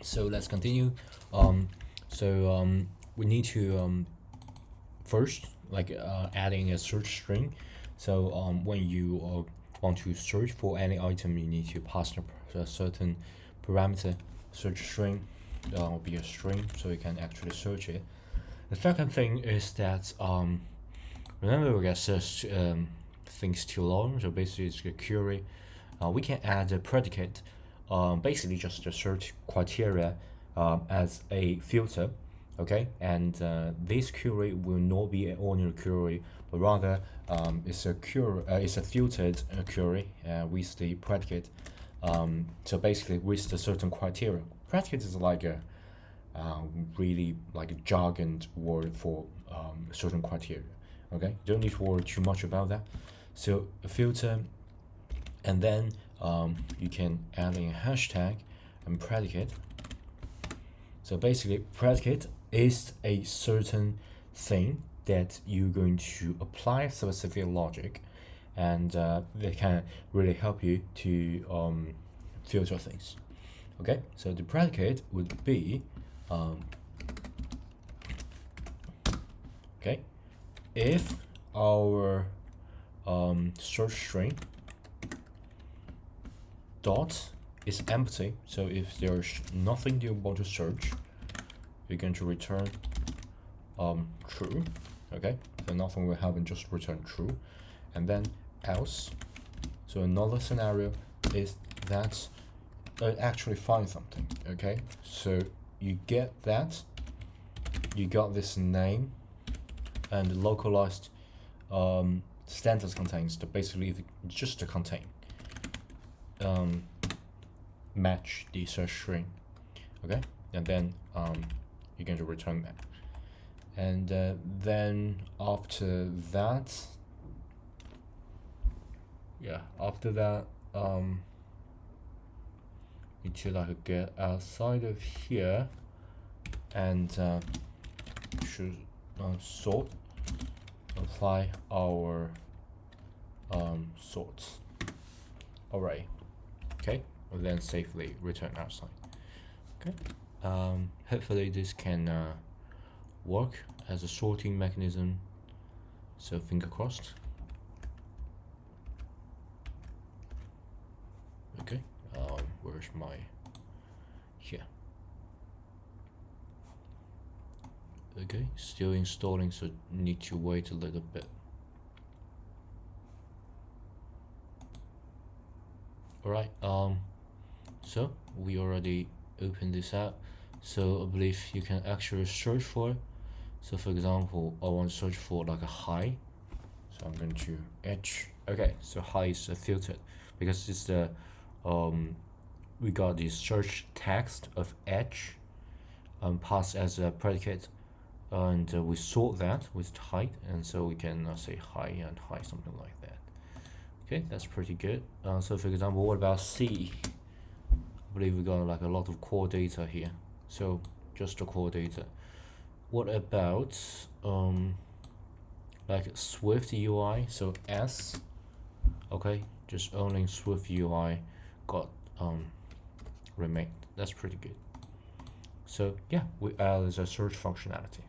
So let's continue. We need to first adding a search string. So when you want to search for any item, you need to pass a certain parameter. Search string will be a string, so you can actually search it. The second thing is that remember we got search Things2Learn. So basically it's a query. We can add a predicate, basically just a search criteria as a filter. Okay, and this query will not be an ordinary query, but rather it's a filtered query with the predicate. So basically with the certain criteria. Predicate is like a really like a jargon word for certain criteria. Okay, don't need to worry too much about that. So a filter, and then you can add in a hashtag and predicate. So basically predicate is a certain thing that you're going to apply specific logic, and they can really help you to filter things. Okay, so the predicate would be okay, if our search string dot is empty, so if there's nothing you want to search, you're going to return true. Okay, so nothing will happen, just return true. And then else, so another scenario is that it actually finds something. Okay, so you get that, you got this name and localized standards contains the basically just to contain match the search string. Okay, and then you're going to return that, and then after that you should like get outside of here and should sort, apply our sorts array. Okay, and then safely return outside. Okay, hopefully this can work as a sorting mechanism, so finger crossed. Okay, where's my here? Okay, still installing, so need to wait a little bit. Alright, so we already opened this up, so I believe you can actually search for it. So for example, I want to search for like a high, so I'm going to h. Okay, so high is filtered because it's the we got the search text of h passed as a predicate, and we sort that with height, and so we can say high and high, something like that. Okay, that's pretty good. So for example, what about C? I believe we got like a lot of core data here, so just the core data. What about like Swift UI? So S. Okay, just only Swift UI got remained. That's pretty good. So yeah, we added a search functionality.